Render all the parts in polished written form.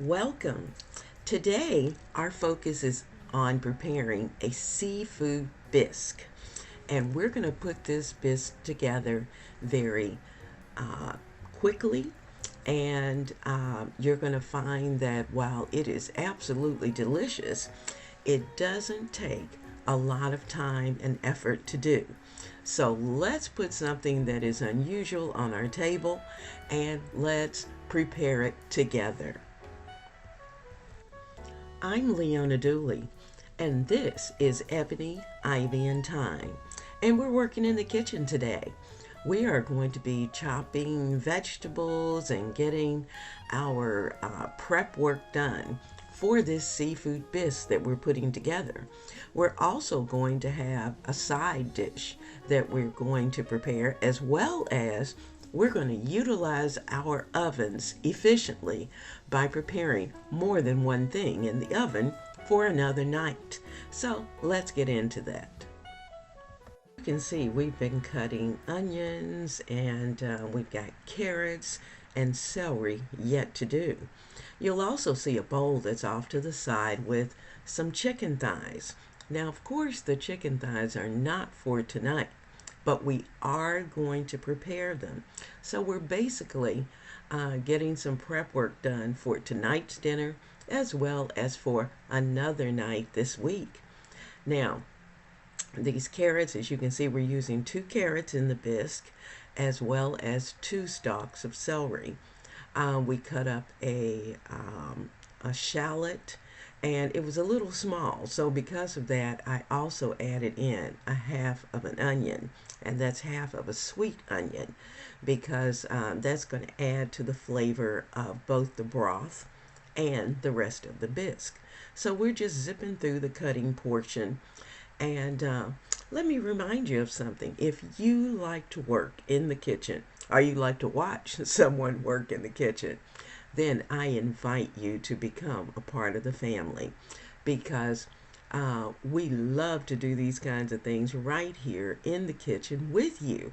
Welcome. Today, our focus is on preparing a seafood bisque. And we're going to put this bisque together very uh, quickly. And you're going to find that while it is absolutely delicious, it doesn't take a lot of time and effort to do. So let's put something that is unusual on our table and let's prepare it together. I'm Leona Dooley, and this is Ebony, Ivy, and Thyme, and we're working in the kitchen today. We are going to be chopping vegetables and getting our prep work done for this seafood bisque that we're putting together. We're also going to have a side dish that we're going to prepare, as well as we're going to utilize our ovens efficiently by preparing more than one thing in the oven for another night. So let's get into that. You can see we've been cutting onions and we've got carrots and celery yet to do. You'll also see a bowl that's off to the side with some chicken thighs. Now, of course, the chicken thighs are not for tonight, but we are going to prepare them. So we're basically getting some prep work done for tonight's dinner as well as for another night this week. Now, these carrots, as you can see, we're using 2 carrots in the bisque as well as 2 stalks of celery. We cut up a shallot, and it was a little small, so because of that I also added in a half of an onion, and that's half of a sweet onion, because that's going to add to the flavor of both the broth and the rest of the bisque. So we're just zipping through the cutting portion, and let me remind you of something. If you like to work in the kitchen, or you like to watch someone work in the kitchen, then I invite you to become a part of the family, because we love to do these kinds of things right here in the kitchen with you.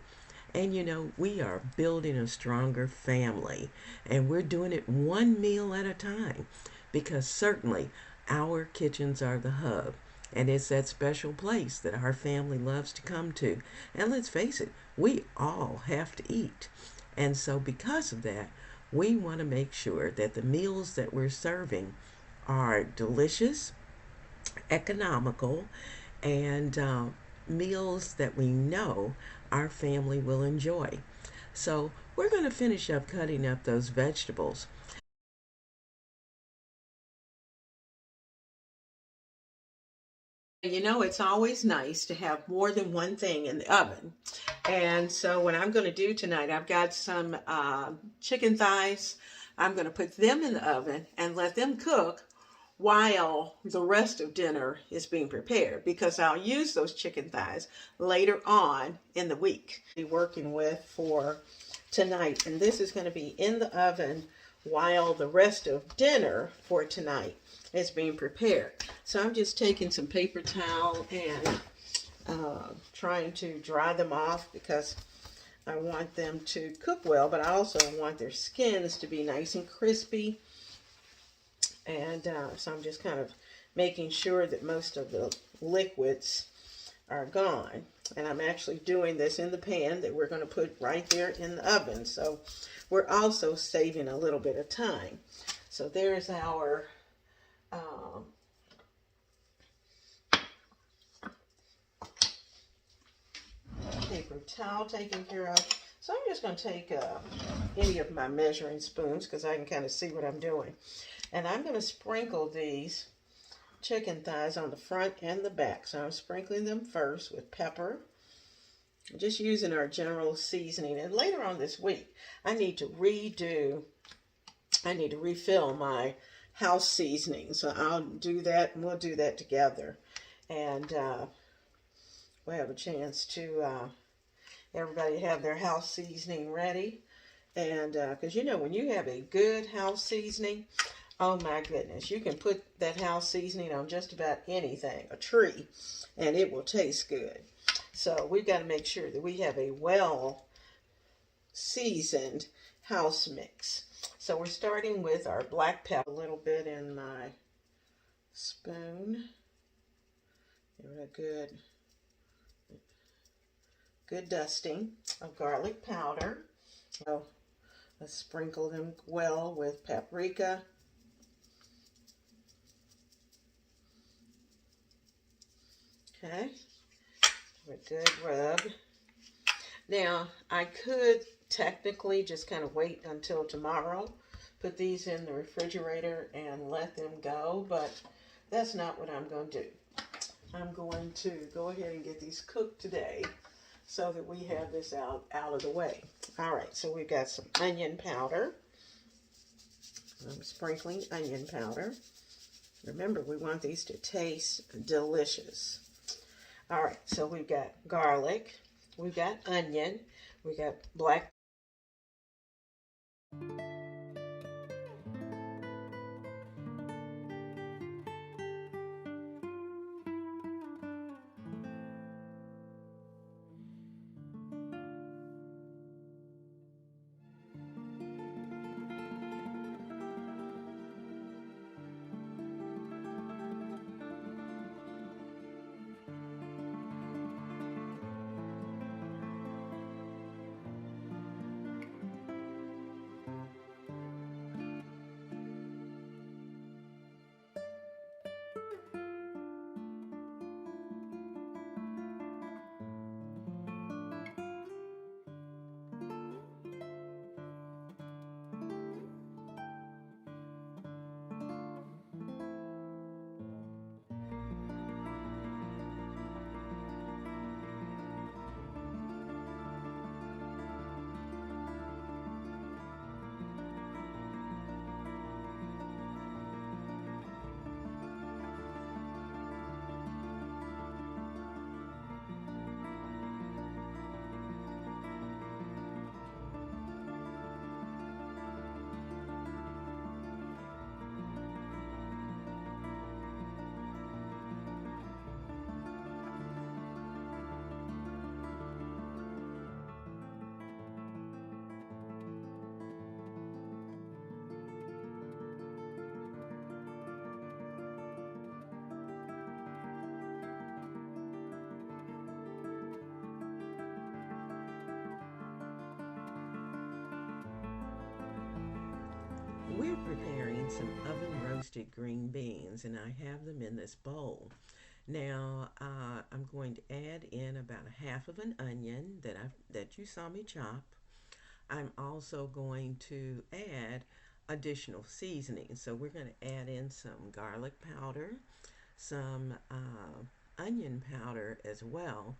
And you know, we are building a stronger family, and we're doing it one meal at a time, because certainly our kitchens are the hub, and it's that special place that our family loves to come to. And let's face it, we all have to eat. And so because of that, we want to make sure that the meals that we're serving are delicious, economical, and meals that we know our family will enjoy. So we're going to finish up cutting up those vegetables. You know, it's always nice to have more than one thing in the oven. And so what I'm going to do tonight, I've got some chicken thighs. I'm going to put them in the oven and let them cook while the rest of dinner is being prepared, because I'll use those chicken thighs later on in the week. Be working with for tonight, and this is going to be in the oven while the rest of dinner for tonight is being prepared. So I'm just taking some paper towel and trying to dry them off, because I want them to cook well, but I also want their skins to be nice and crispy. And so I'm just kind of making sure that most of the liquids are gone. And I'm actually doing this in the pan that we're going to put right there in the oven. So we're also saving a little bit of time. So there's our paper towel taken care of. So I'm just going to take any of my measuring spoons, because I can kind of see what I'm doing. And I'm going to sprinkle these chicken thighs on the front and the back. So I'm sprinkling them first with pepper, just using our general seasoning. And later on this week, I need to refill my house seasoning. So I'll do that, and we'll do that together. And we'll have a chance to everybody have their house seasoning ready. And because you know, when you have a good house seasoning, oh my goodness, you can put that house seasoning on just about anything, a tree, and it will taste good. So we've got to make sure that we have a well seasoned house mix. So we're starting with our black pepper. A little bit in my spoon. Give it a good dusting of garlic powder. So let's sprinkle them well with paprika. Okay, a good rub. Now, I could technically just kind of wait until tomorrow, put these in the refrigerator and let them go, but that's not what I'm going to do. I'm going to go ahead and get these cooked today so that we have this out of the way. All right, so we've got some onion powder. I'm sprinkling onion powder. Remember, we want these to taste delicious. All right, so we've got garlic, we've got onion, we've got black. We're preparing some oven roasted green beans, and I have them in this bowl. Now I'm going to add in about a half of an onion that you saw me chop. I'm also going to add additional seasoning. So we're going to add in some garlic powder, some onion powder as well,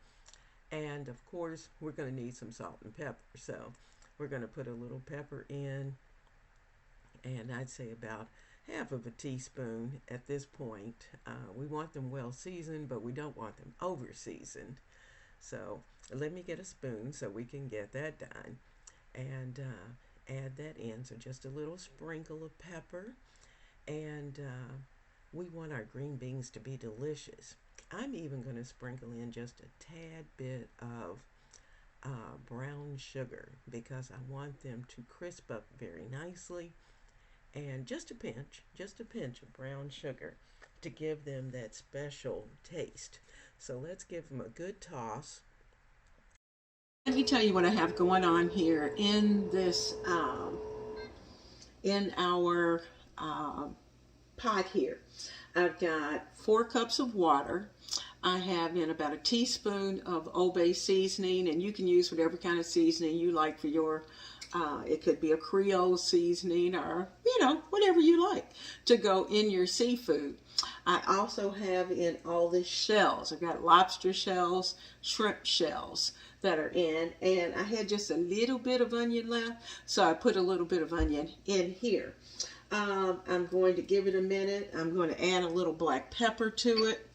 and of course we're going to need some salt and pepper. So we're going to put a little pepper in, and I'd say about half of a teaspoon at this point. We want them well seasoned, but we don't want them over seasoned. So let me get a spoon so we can get that done, and add that in. So just a little sprinkle of pepper, and we want our green beans to be delicious. I'm even going to sprinkle in just a tad bit of brown sugar because I want them to crisp up very nicely, and just a pinch of brown sugar to give them that special taste. So let's give them a good toss. Let me tell you what I have going on here in this, in our pot here. I've got 4 cups of water. I have in about a teaspoon of Old Bay seasoning, and you can use whatever kind of seasoning you like for your, it could be a Creole seasoning or, whatever you like to go in your seafood. I also have in all the shells. I've got lobster shells, shrimp shells that are in, and I had just a little bit of onion left, so I put a little bit of onion in here. I'm going to give it a minute. I'm going to add a little black pepper to it,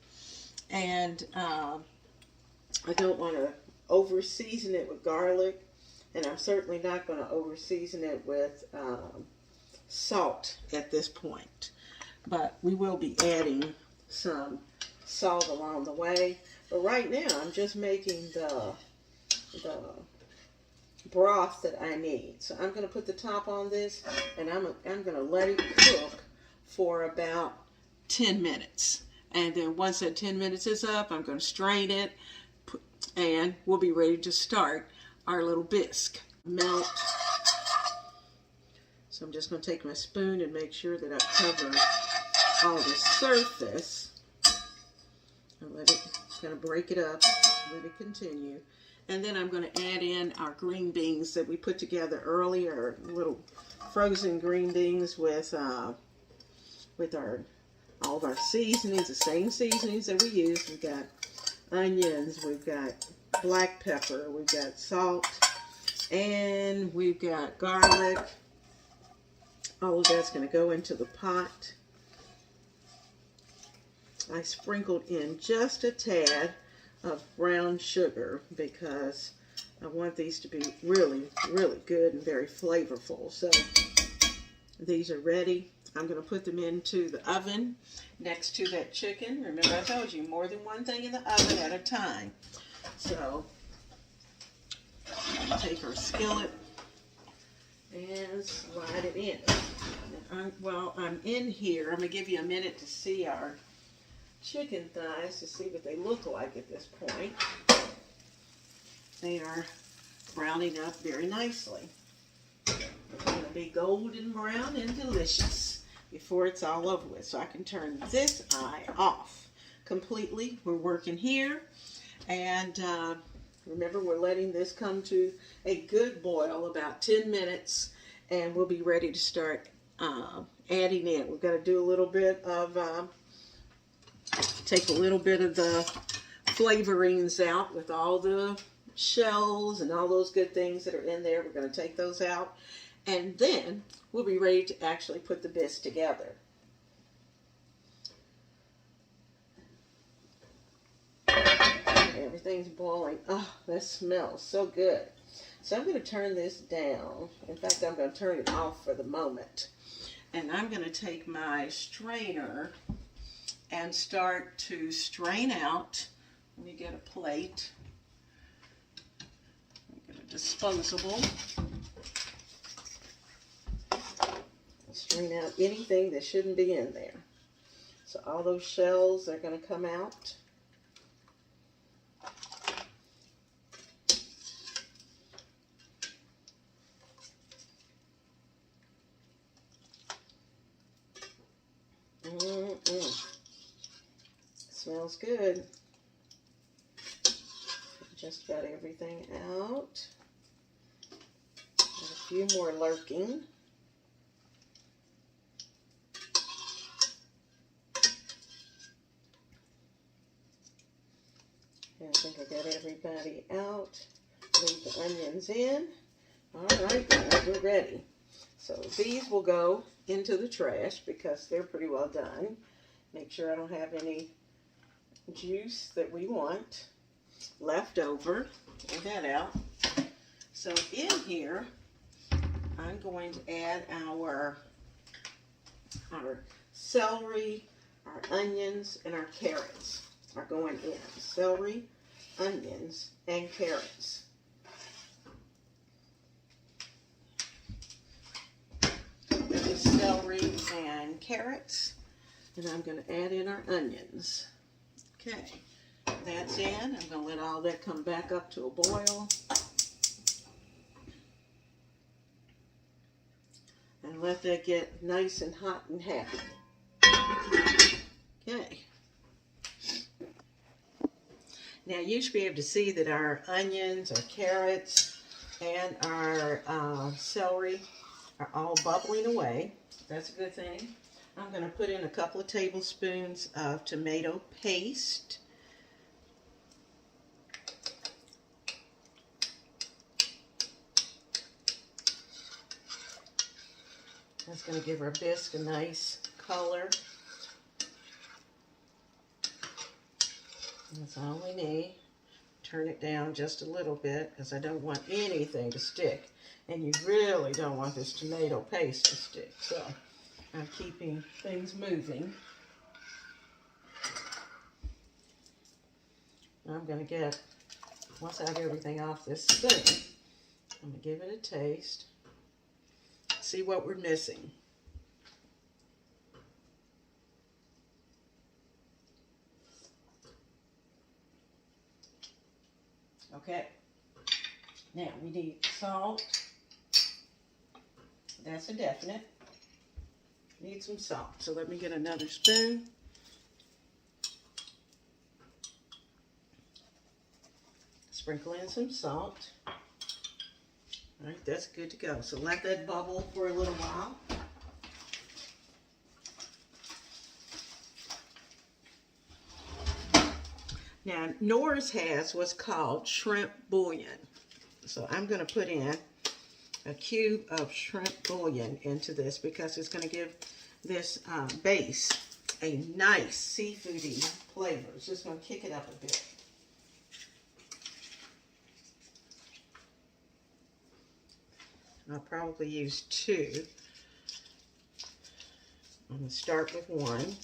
and I don't want to over season it with garlic, and I'm certainly not going to over season it with salt at this point, but we will be adding some salt along the way. But right now I'm just making the broth that I need. So I'm going to put the top on this, and I'm going to let it cook for about 10 minutes. And then once that 10 minutes is up, I'm going to strain it, and we'll be ready to start our little bisque. Melt. So I'm just going to take my spoon and make sure that I cover all the surface. And let it kind of break it up, let it continue. And then I'm going to add in our green beans that we put together earlier, little frozen green beans with all of our seasonings, the same seasonings that we use. We've got onions, we've got black pepper, we've got salt, and we've got garlic. All of that's going to go into the pot. I sprinkled in just a tad of brown sugar because I want these to be really, really good and very flavorful. So these are ready. I'm going to put them into the oven next to that chicken. Remember, I told you more than one thing in the oven at a time. So take our skillet and slide it in. While I'm in here, I'm going to give you a minute to see our chicken thighs to see what they look like at this point. They are browning up very nicely. They're going to be golden brown and delicious before it's all over with. So I can turn this eye off completely. We're working here, and remember, we're letting this come to a good boil, about 10 minutes, and we'll be ready to start adding in. We've got to do a little bit of take a little bit of the flavorings out with all the shells and all those good things that are in there. We're going to take those out, and then we'll be ready to actually put the bisque together. Everything's boiling. Oh, that smells so good. So I'm going to turn this down. In fact, I'm going to turn it off for the moment. And I'm going to take my strainer and start to strain out. Let me get a plate. Get a disposable. Strain out anything that shouldn't be in there. So all those shells are going to come out. Smells good. Just got everything out. Got a few more lurking. I think I got everybody out. Leave the onions in. All right, guys, we're ready. So these will go into the trash because they're pretty well done. Make sure I don't have any juice that we want left over. Get that out. So in here, I'm going to add our celery, our onions, and our carrots are going in. Celery, onions, and carrots. Celery and carrots, and I'm going to add in our onions. Okay, that's in. I'm going to let all that come back up to a boil. And let that get nice and hot and happy. Okay. Now you should be able to see that our onions, our carrots, and our celery are all bubbling away. That's a good thing. I'm going to put in a couple of tablespoons of tomato paste. That's going to give our bisque a nice color. That's all we need. Turn it down just a little bit because I don't want anything to stick. And you really don't want this tomato paste to stick. So I'm keeping things moving. I'm going to get, once I have everything off this spoon, I'm going to give it a taste. See what we're missing. Okay. Now we need salt. That's a definite. Need some salt. So let me get another spoon. Sprinkle in some salt. All right, that's good to go. So let that bubble for a little while. Now, KNORRS has what's called shrimp bouillon. So I'm going to put in a cube of shrimp bouillon into this because it's going to give this base a nice seafoody flavor. It's just going to kick it up a bit. I'll probably use 2. I'm going to start with 1.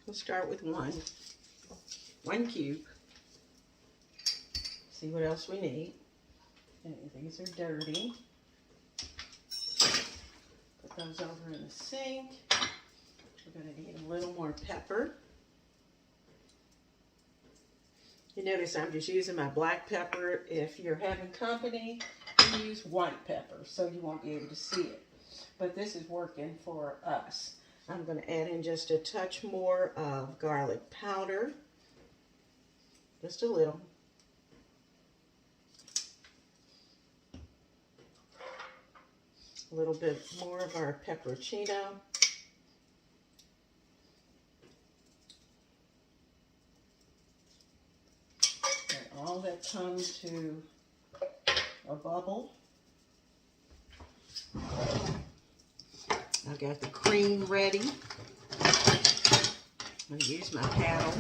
We'll start with 1 cube. See what else we need. And these are dirty. Put those over in the sink. We're going to need a little more pepper. You notice I'm just using my black pepper. If you're having company, you use white pepper, so you won't be able to see it. But this is working for us. I'm going to add in just a touch more of garlic powder. Just a little. A little bit more of our pepperoncino. And all that comes to a bubble. I've got the cream ready. I'm going to use my paddle.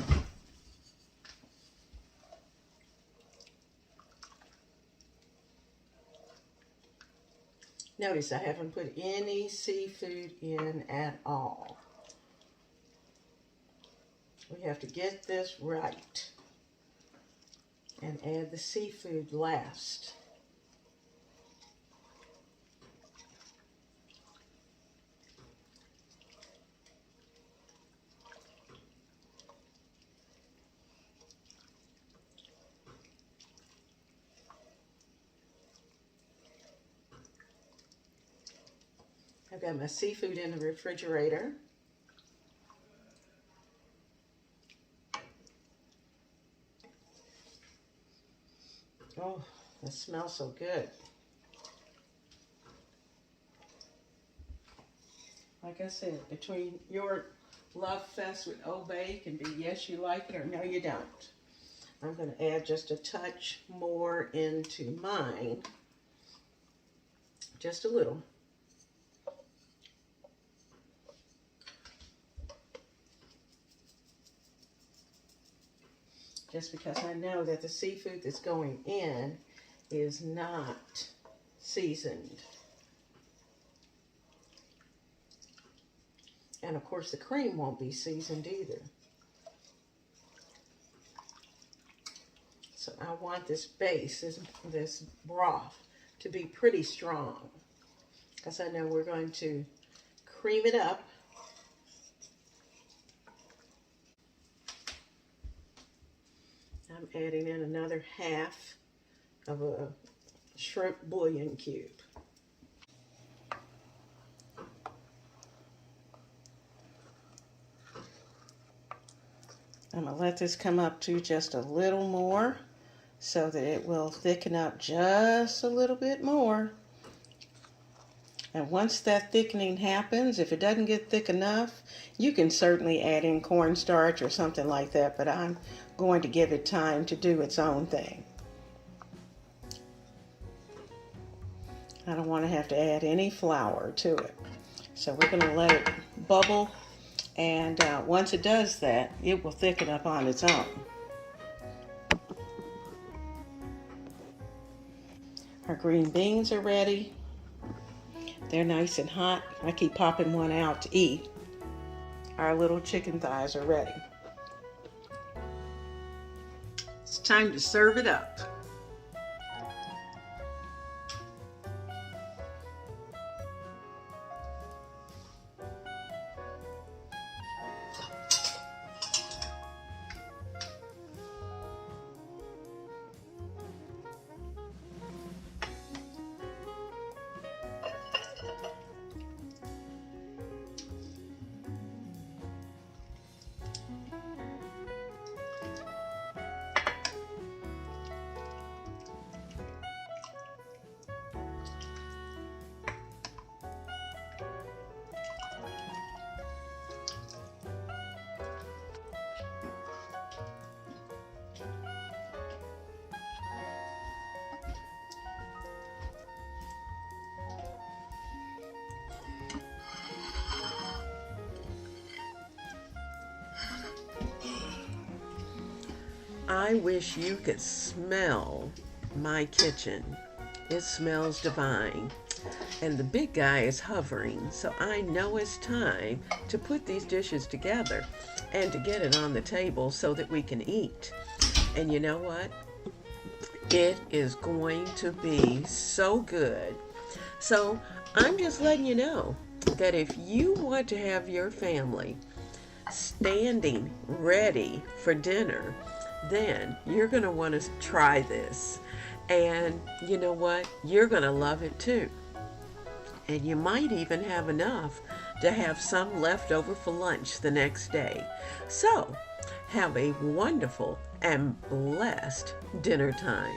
Notice I haven't put any seafood in at all. We have to get this right and add the seafood last. I've got my seafood in the refrigerator. Oh, it smells so good. Like I said, between your love fest with Obey can be yes, you like it or no, you don't. I'm going to add just a touch more into mine. Just a little. Just because I know that the seafood that's going in is not seasoned. And of course the cream won't be seasoned either. So I want this base, this broth, to be pretty strong. Because I know we're going to cream it up. I'm adding in another half of a shrimp bouillon cube. I'm going to let this come up to just a little more so that it will thicken up just a little bit more. And once that thickening happens, if it doesn't get thick enough, you can certainly add in cornstarch or something like that, but I'm going to give it time to do its own thing. I don't want to have to add any flour to it. So we're going to let it bubble, and once it does that, it will thicken up on its own. Our green beans are ready. They're nice and hot. I keep popping one out to eat. our little chicken thighs are ready. It's time to serve it up. I wish you could smell my kitchen. It smells divine. And the big guy is hovering, so I know it's time to put these dishes together and to get it on the table so that we can eat. And you know what? It is going to be so good. So I'm just letting you know that if you want to have your family standing ready for dinner, then you're going to want to try this. And you know what? You're going to love it too. And you might even have enough to have some left over for lunch the next day. So, have a wonderful and blessed dinner time.